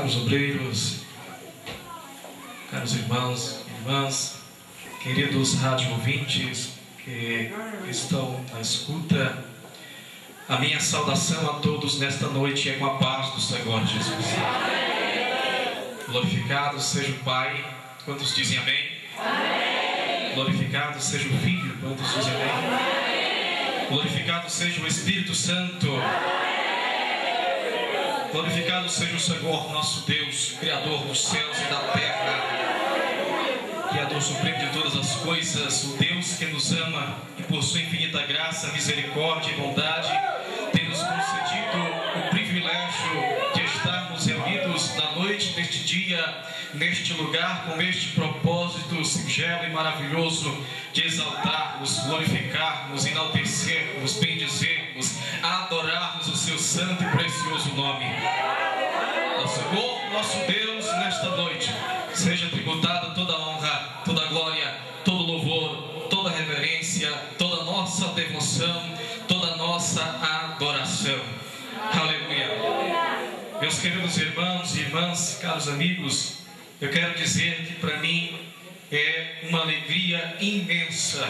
caros obreiros, caros irmãos e irmãs, queridos rádio ouvintes que estão na escuta, a minha saudação a todos nesta noite é com a paz do Senhor Jesus. Glorificado seja o Pai, quantos dizem amém? Amém. Glorificado seja o Filho, quantos dizem amém? Amém. Glorificado seja o Espírito Santo. Glorificado seja o Senhor, nosso Deus, Criador dos céus e da terra, Criador supremo de todas as coisas, o Deus que nos ama e por sua infinita graça, misericórdia e bondade tem nos concedido o privilégio de estarmos reunidos na noite deste dia, neste lugar, com este propósito singelo e maravilhoso de exaltarmos, glorificarmos, enaltecermos, bendizermos, adorarmos o seu santo e precioso nome. Ao Senhor, nosso Deus, nesta noite, seja tributada toda a honra, toda a glória, todo o louvor, toda a reverência, toda a nossa devoção, toda a nossa adoração. Aleluia. Meus queridos irmãos e irmãs, caros amigos, eu quero dizer que para mim é uma alegria imensa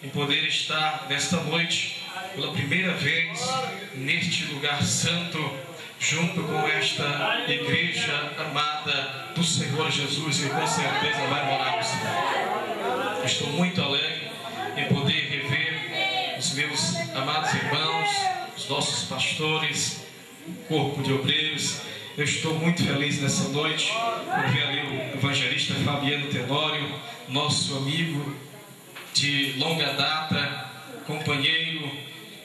em poder estar nesta noite, pela primeira vez, neste lugar santo, junto com esta igreja amada do Senhor Jesus, e com certeza vai morar no céu. Estou muito alegre em poder rever os meus amados irmãos, os nossos pastores, o corpo de obreiros. Eu estou muito feliz nessa noite por ver ali o evangelista Fabiano Tenório, nosso amigo de longa data, companheiro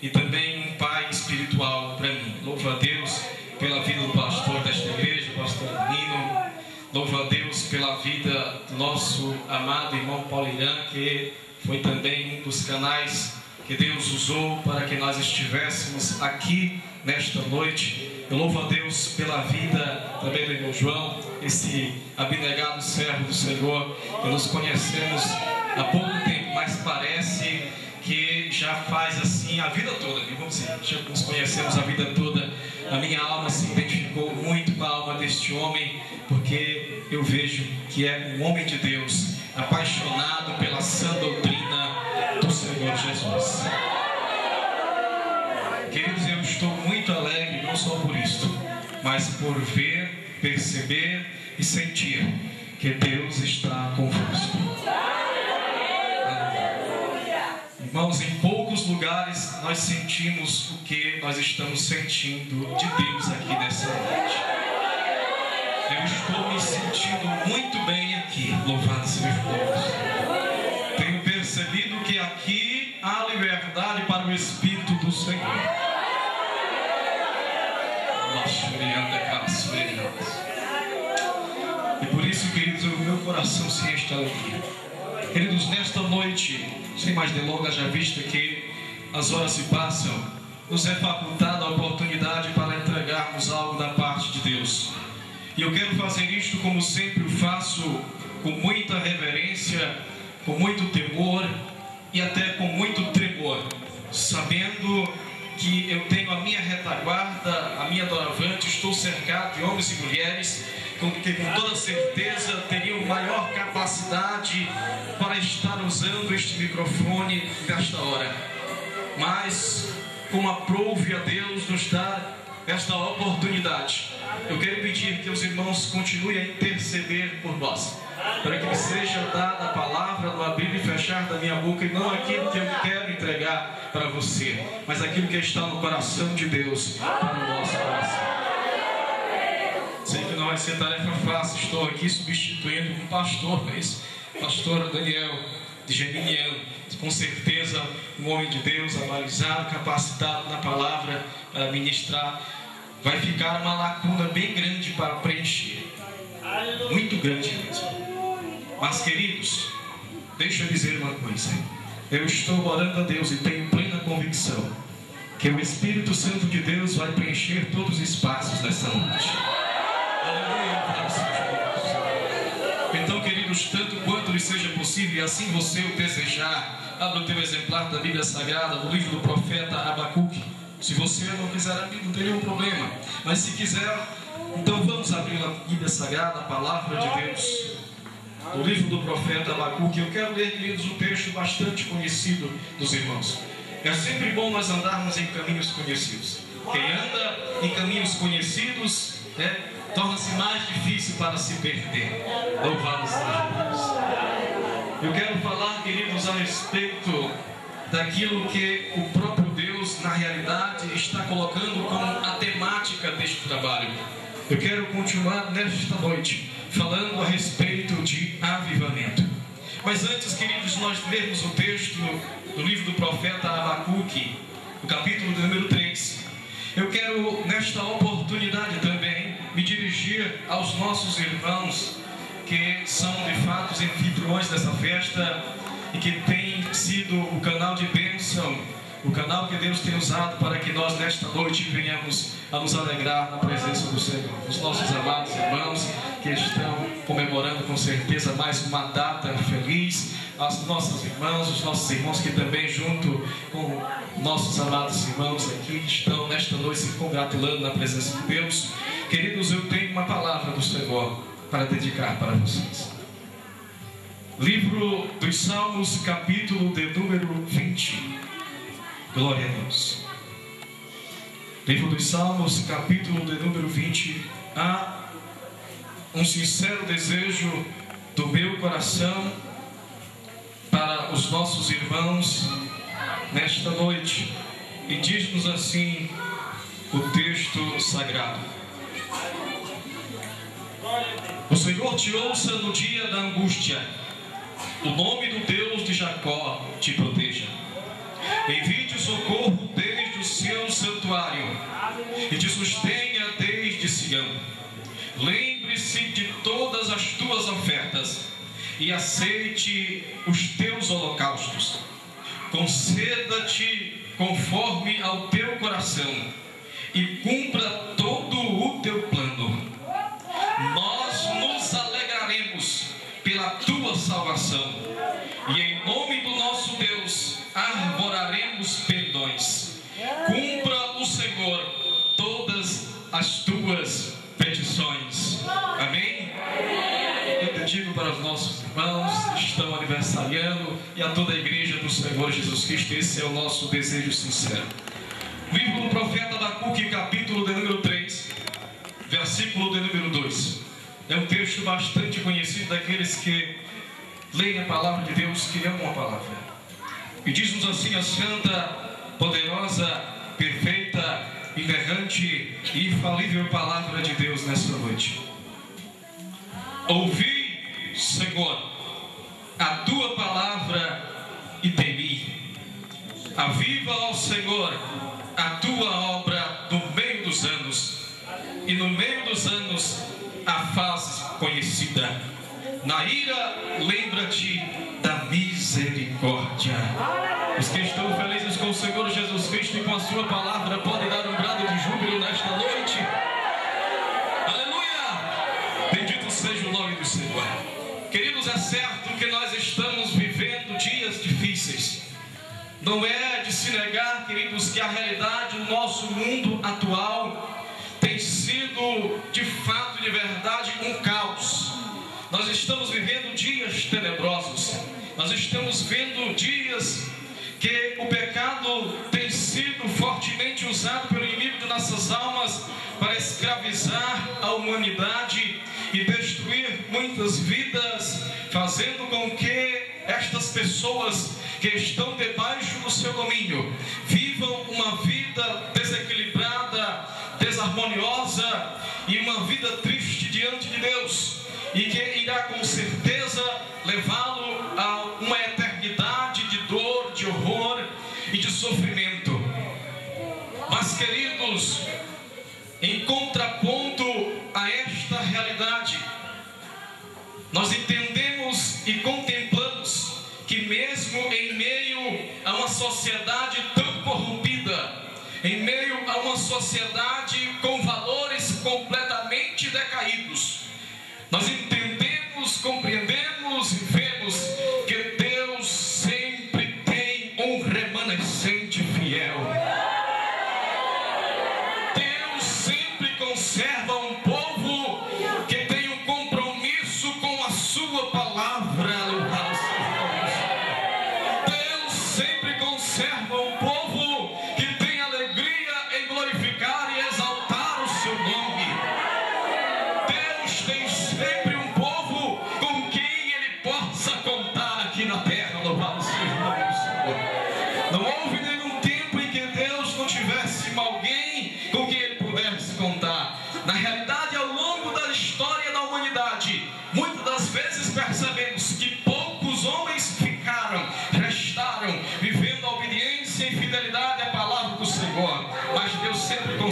e também um pai espiritual para mim. Louvo a Deus pela vida do pastor desta igreja, o pastor Nino. Louvo a Deus pela vida do nosso amado irmão Paulo Irã, que foi também um dos canais que Deus usou para que nós estivéssemos aqui nesta noite. Eu louvo a Deus pela vida também do irmão João, esse abnegado servo do Senhor, que nos conhecemos há pouco tempo, mas parece que já faz assim a vida toda, vamos dizer, já nos conhecemos a vida toda. A minha alma se identificou muito com a alma deste homem, porque eu vejo que é um homem de Deus, apaixonado pela sã doutrina do Senhor Jesus. Queridos, eu estou muito alegre, não só por isto, mas por ver, perceber e sentir que Deus está convosco. Irmãos, em poucos lugares nós sentimos o que nós estamos sentindo de Deus aqui nessa noite. Eu estou me sentindo muito bem aqui, louvado seja Deus. Tenho percebido que aqui há liberdade para o Espírito do Senhor. E por isso, queridos, o meu coração se enche de alegria. Queridos, nesta noite, sem mais delongas, já visto que as horas se passam, nos é facultada a oportunidade para entregarmos algo da parte de Deus. E eu quero fazer isto como sempre o faço, com muita reverência, com muito temor e até com muito tremor, sabendo que eu tenho a minha retaguarda, a minha doravante, estou cercado de homens e mulheres que com toda certeza teriam maior capacidade para estar usando este microfone nesta hora. Mas, como aprouve a Deus nos dar esta oportunidade, eu quero pedir que os irmãos continuem a interceder por nós, para que me seja dada a palavra no abrir e fechar da minha boca, e não aquilo que eu quero entregar para você, mas aquilo que está no coração de Deus para o nosso coração. Sei que não vai ser tarefa fácil, estou aqui substituindo um pastor, mas pastor Daniel de Geminiano, com certeza um homem de Deus, avalizado, capacitado na palavra para ministrar. Vai ficar uma lacuna bem grande para preencher, muito grande mesmo. Mas, queridos, deixa eu dizer uma coisa. Eu estou orando a Deus e tenho plena convicção que o Espírito Santo de Deus vai preencher todos os espaços dessa noite. Então, queridos, tanto quanto lhe seja possível, e assim você o desejar, abra o teu exemplar da Bíblia Sagrada, no livro do profeta Abacuque. Se você não quiser abrir, não tem nenhum problema. Mas se quiser, Então vamos abrir a Bíblia Sagrada, a Palavra de Deus, no livro do profeta Abacuque. Eu quero ler, queridos, um texto bastante conhecido dos irmãos. É sempre bom nós andarmos em caminhos conhecidos. Quem anda em caminhos conhecidos, torna-se mais difícil para se perder. Louvado seja Deus. Eu quero falar, queridos, a respeito daquilo que o próprio Deus, na realidade, está colocando como a temática deste trabalho. Eu quero continuar nesta noite falando a respeito de avivamento. Mas antes, queridos, nós lermos o texto do livro do profeta Abacuque, o capítulo número 3. Eu quero, nesta oportunidade também, me dirigir aos nossos irmãos que são, de fato, os anfitriões dessa festa e que têm sido o canal de bênção, o canal que Deus tem usado para que nós, nesta noite, venhamos a nos alegrar na presença do Senhor. Os nossos amados irmãos que estão comemorando com certeza mais uma data feliz, as nossas irmãs, os nossos irmãos que também, junto com nossos amados irmãos aqui, estão nesta noite se congratulando na presença de Deus. Queridos, eu tenho uma palavra do Senhor para dedicar para vocês. Livro dos Salmos, capítulo de número 20. Glória a Deus. Livro dos Salmos, capítulo de número 20. Há um sincero desejo do meu coração para os nossos irmãos nesta noite. E diz-nos assim o texto sagrado: O Senhor te ouça no dia da angústia, o nome do Deus de Jacó te proteja. Envie-te socorro desde o seu santuário e te sustenha desde Sião. Lembre-se de todas as tuas ofertas e aceite os teus holocaustos. Conceda-te conforme ao teu coração e cumpra todo o teu plano. Nós nos alegraremos pela tua salvação e em nome do nosso Deus arvoraremos pendões. Cumpra o Senhor todas as tuas petições. Amém? Eu digo para os nossos irmãos que estão aniversariando e a toda a igreja do Senhor Jesus Cristo, esse é o nosso desejo sincero. Livro do profeta Abacuque, capítulo de número 3, versículo de número 2. É um texto bastante conhecido daqueles que leem a palavra de Deus, que amam a palavra. E diz-nos assim a santa, poderosa, perfeita, inerrante e infalível palavra de Deus nesta noite. Ouvi, Senhor, a tua palavra e temi. Aviva, ó Senhor, a tua obra no meio dos anos, e no meio dos anos a fazes conhecida. Na ira, lembra-te da misericórdia. Os que estão felizes com o Senhor Jesus Cristo e com a sua palavra podem dar um brado de júbilo nesta noite. Aleluia! Bendito seja o nome do Senhor. Queridos, é certo que nós estamos vivendo dias difíceis. Não é de se negar, queridos, que a realidade do nosso mundo atual tem sido, de fato, de verdade, um caos. Nós estamos vivendo dias tenebrosos. Nós estamos vendo dias que o pecado tem sido fortemente usado pelo inimigo de nossas almas para escravizar a humanidade e destruir muitas vidas, fazendo com que estas pessoas que estão debaixo do seu domínio vivam uma vida desequilibrada, desarmoniosa e uma vida triste diante de Deus, e que irá com certeza levá-lo a uma eternidade de dor, de horror e de sofrimento. Mas, queridos, em contraponto a esta realidade, nós entendemos e contemplamos que mesmo em meio a uma sociedade tão corrompida, em meio a uma sociedade com valores completamente decaídos, nós entendemos, compreendemos e vemos que Deus sempre tem um remanescente fiel. Deus sempre conserva um povo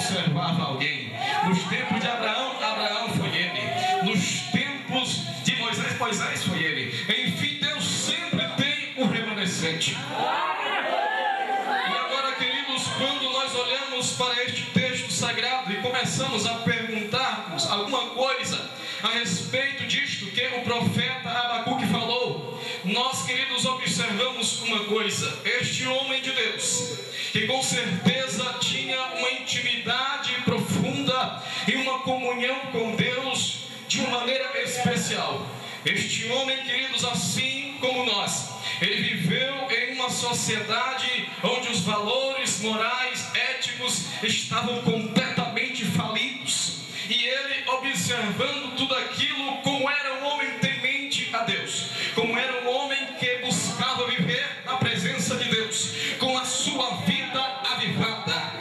observava alguém. Nos tempos de Abraão, Abraão foi ele. Nos tempos de Moisés, Moisés foi ele. Enfim, Deus sempre tem um remanescente. E agora, queridos, quando nós olhamos para este texto sagrado e começamos a perguntarmos alguma coisa a respeito disto que o profeta Abacuque falou, nós, queridos, observamos uma coisa: este homem de Deus, que com certeza tinha uma intimidade profunda e uma comunhão com Deus de uma maneira especial. Este homem, queridos, assim como nós, ele viveu em uma sociedade onde os valores morais, éticos estavam completamente falidos. E ele, observando tudo aquilo, como era um homem temente a Deus, como era um homem que buscava viver na presença de Deus, com a sua vida avivada,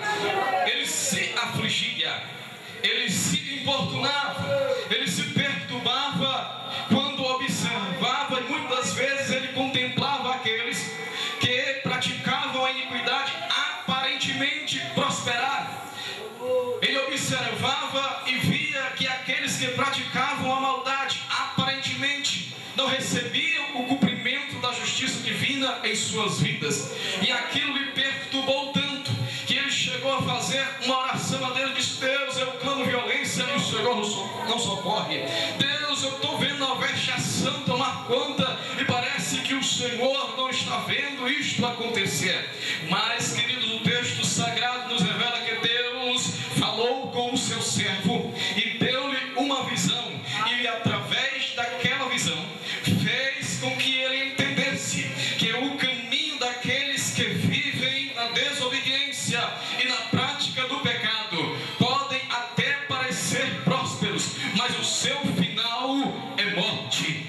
ele se afligia, ele se importunava, ele se perturbava quando observava, e muitas vezes ele contemplava aqueles que praticavam a iniquidade aparentemente prosperar. Ele observava e via que aqueles que praticavam a maldade aparentemente não recebiam o cumprimento da justiça divina em suas vidas. E aquilo lhe perturbou tanto que ele chegou a fazer uma oração a Deus e disse: Deus, eu clamo violência e o Senhor não socorre. Deus, eu estou vendo a vexação tomar conta e parece que o Senhor não está vendo isto acontecer. Mas, queridos, o texto sagrado nos revela que Deus falou com o seu servo e deu-lhe uma visão, e através daquela visão fez com que ele entendesse que o caminho daqueles que vivem na desobediência e na prática do pecado podem até parecer prósperos, mas o seu final é morte.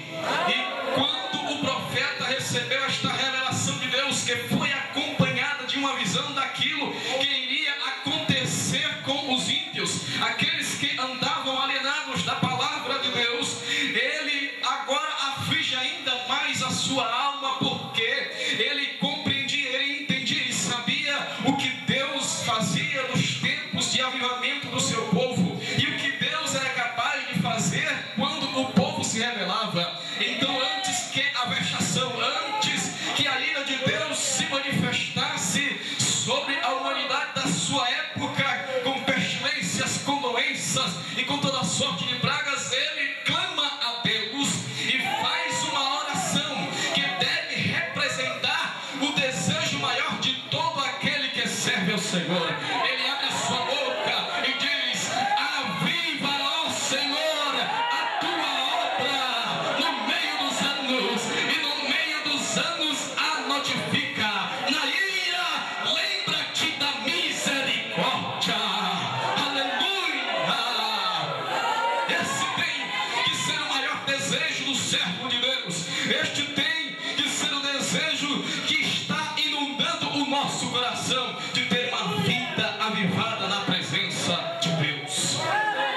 E quando o profeta recebeu esta revelação de Deus, que foi acompanhada de uma visão daquilo que iria acontecer com os ímpios, aqueles que andavam alienados da palavra de Deus, ele agora aflige ainda mais a sua alma, porque ele compreendia, ele entendia e sabia o que Deus fazia nos tempos de avivamento do seu povo e o que Deus era capaz de fazer quando o povo se rebelava. Então, antes que a vexação, antes que a ira de Deus se manifestasse sobre a humanidade da sua época, com pestilências, com doenças e com toda sorte de pragas, ele clama a Deus e faz uma oração que deve representar o desejo maior de todo aquele que serve ao Senhor. Ele abre a sua boca e diz: aviva, ó Senhor, a tua obra no meio dos anos, e no meio dos anos a notifica. Na ira, lembra-te da misericórdia. Aleluia! Esse tem que ser o maior desejo do servo de Deus. Este tem que ser o desejo que está inundando o nosso coração, de ter uma vida avivada na presença de Deus.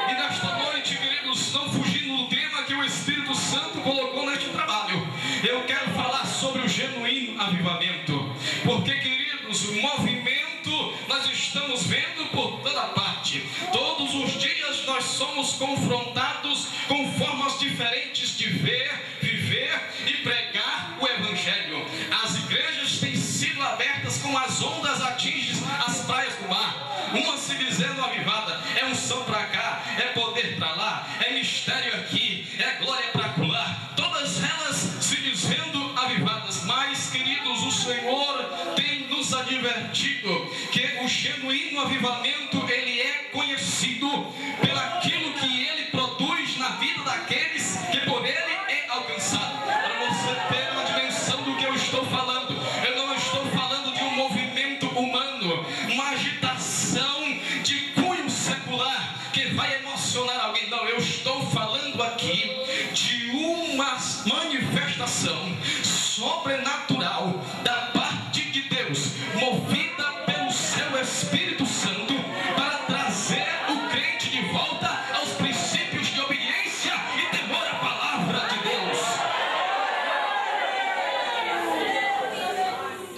E nesta noite, queridos, não fugindo do tema que o Espírito Santo colocou neste trabalho, eu quero falar sobre o genuíno avivamento. Porque, queridos, o movimento nós estamos vendo por toda parte. Todos os dias nós somos confrontados com formas diferentes de ver, viver e pregar o Evangelho. As igrejas têm sido abertas como as ondas atingem as praias do mar, uma se dizendo avivada, é unção para cá, é poder para lá, é mistério aqui, é glória para lá, todas elas se dizendo avivadas. Mas, queridos, o Senhor tem nos advertido que o genuíno avivamento, ele é conhecido pelaquilo que ele produz na vida daqueles que por ele é alcançado. Para você ter uma dimensão do que eu estou falando, eu não estou falando de um movimento humano, uma agitação de cunho secular que vai emocionar alguém. Não, eu estou falando aqui de uma manifestação sobrenatural da parte de Deus, movida pelo seu Espírito Santo, para trazer o crente de volta aos princípios de obediência e temor à palavra de Deus.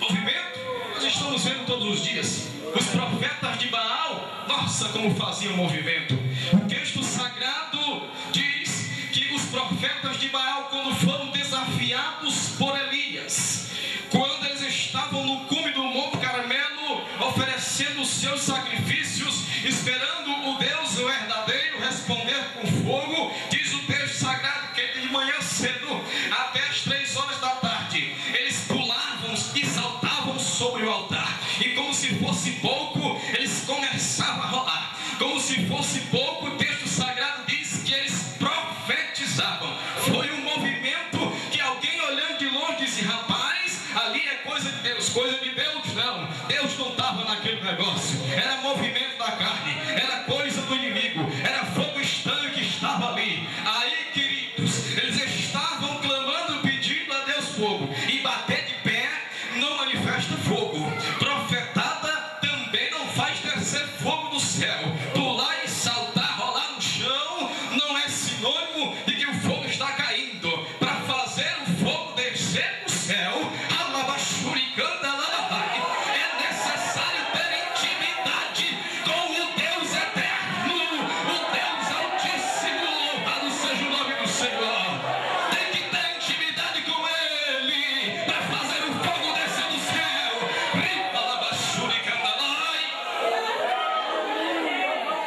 Movimento nós estamos vendo todos os dias. Os profetas de Baal Nossa, como fazia o movimento. O texto sagrado diz que os profetas de Baal, quando foram desafiados por Elias, quando eles estavam no cume do Monte Carmelo, oferecendo os seus sacrifícios, esperando o Deus verdadeiro responder com fogo, diz o texto sagrado que de manhã cedo até as 3 horas da tarde, eles pulavam e saltavam sobre o altar, e como se fosse pouco, eles começavam a rolar. Como se fosse pouco, o texto sagrado diz que eles profetizavam. Foi um movimento que alguém olhando de longe disse: rapaz, ali é coisa de Deus. Coisa de Deus não, Deus não estava naquele negócio, era movimento da carne, era coisa do inimigo, era fogo estranho que estava ali. Aí, queridos, eles estavam clamando, pedindo a Deus fogo, e bater de pé não manifesta fogo, profetada também não faz descer fogo do céu, pular e saltar, rolar no chão não é sinônimo de que o fogo está caindo. Para fazer o fogo descer do céu, é necessário ter intimidade com o Deus eterno, o Deus altíssimo, louvado seja o nome do Senhor. Tem que ter intimidade com Ele para fazer o fogo descer do céu.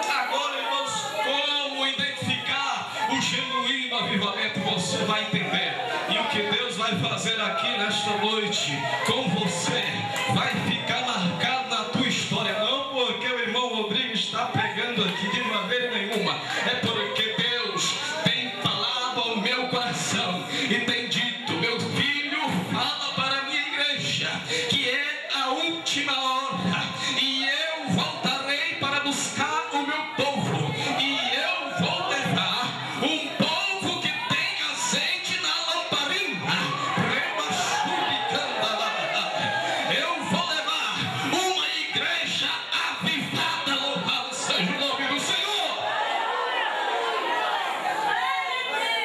Agora, irmãos, como identificar o genuíno avivamento, você vai entender. E o que Deus vai fazer aqui nesta noite com você vai ficar marcado na tua história. Não porque o irmão Rodrigo está pregando aqui de maneira nenhuma, é porque Deus tem falado ao meu coração e tem dito: meu filho, fala para a minha igreja que é a última hora, e eu voltarei para buscar o meu povo, e eu vou levar um povo que tem azeite na lamparina. Eu vou levar uma igreja avivada, louvado seja o nome do Senhor.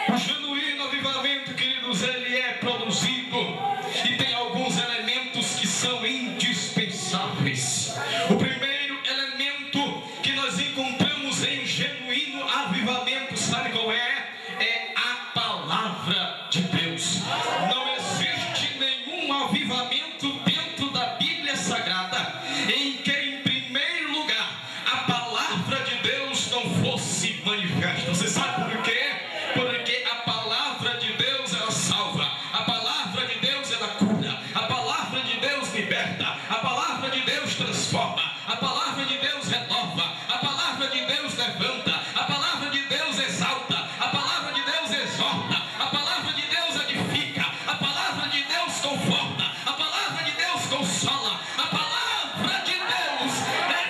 O genuíno avivamento, queridos, ele é produzido e tem alguns elementos que são indispensáveis. O primeiro elemento que nós encontramos em genuíno avivamento, sabe qual é? É a palavra de Deus. Não existe nenhum avivamento dentro da Bíblia Sagrada em que, em primeiro lugar, a palavra de Deus não fosse manifesta. Você sabe por quê? Porque a palavra de Deus, ela salva. A palavra de Deus, ela cura. A palavra de Deus liberta. A palavra de Deus transforma. A palavra de Deus renova. A palavra de Deus levanta. A palavra de Deus exalta. A palavra de Deus exorta. A palavra de Deus edifica. A palavra de Deus conforta. A palavra de Deus consola. A palavra de Deus é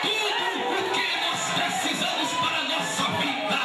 tudo o que nós precisamos para a nossa vida.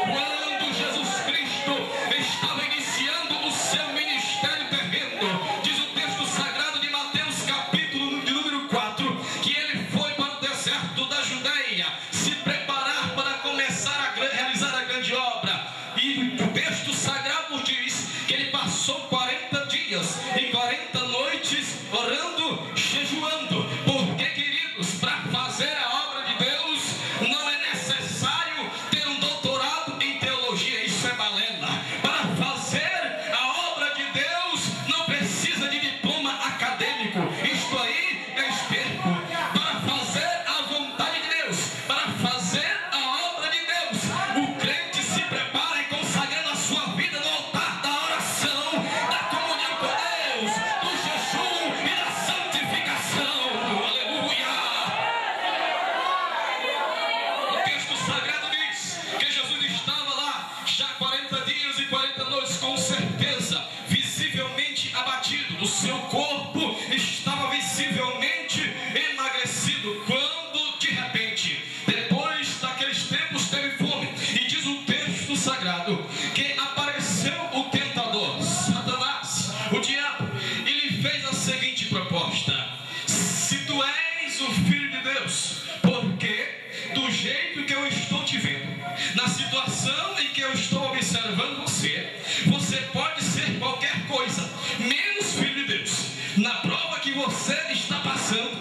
Quando Jesus Cristo estava iniciando o seu ministério terreno, diz o texto sagrado de Mateus, capítulo de número 4, que ele foi para o deserto da Judeia se preparar para começar a realizar a grande obra. E o texto sagrado nos diz que ele passou 40 dias e 40 noites orando, jejuando. Porque, queridos, para fazer a obra de Deus não é necessário ter um doutorado em teologia, isso é balela. Para fazer a obra de Deus não precisa de diploma acadêmico, isto aí é esterco. Para fazer a vontade de Deus, para fazer a obra de Deus, o crente se prepara e consagrando a sua vida no altar da oração, da comunhão com Deus, do jejum e da santificação. Aleluia! O texto sagrado diz que Jesus estava lá já 40 dias e 40 noites, com certeza, visivelmente abatido. O seu corpo estava visivelmente emagrecido, quando de repente, depois daqueles tempos, teve fome. E diz o texto sagrado que apareceu o tentador, Satanás, o diabo, e lhe fez a seguinte proposta: se tu és o Filho de Deus, porque do jeito que eu estou te vendo, na situação em que eu estou observando você, você pode ser qualquer coisa menos Filho de Deus. Na prova que você está passando,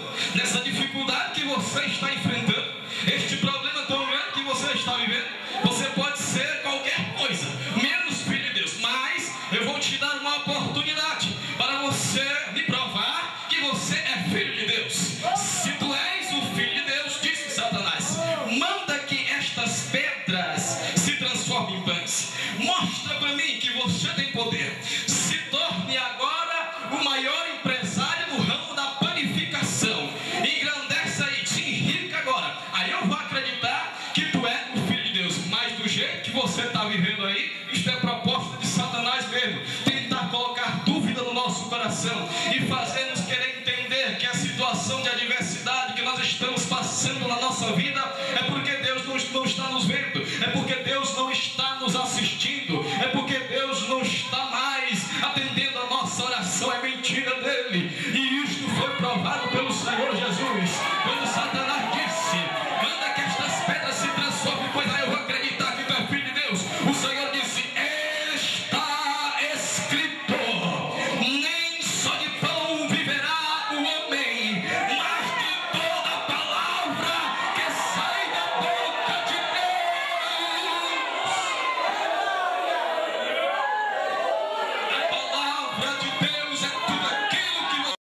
você está enfrentando, este problema tão grande que você está vivendo, você pode ser qualquer coisa, menos filho de Deus. Mas eu vou te dar uma oportunidade para você me provar que você é filho de Deus. Se tu és o filho de Deus, disse Satanás, manda que estas pedras se transformem em pães. Mostra para mim que você tem poder. Se torne agora o maior empresário no ramo da panificação. Engrandeça e te enrica agora. Aí eu vou acreditar que tu é o filho de Deus. Mas do jeito que você está vivendo aí, isto é proposta de Satanás mesmo. Tentar colocar dúvida no nosso coração e fazer-nos querer entender que a situação de adversidade que nós estamos passando na nossa vida é porque Deus não está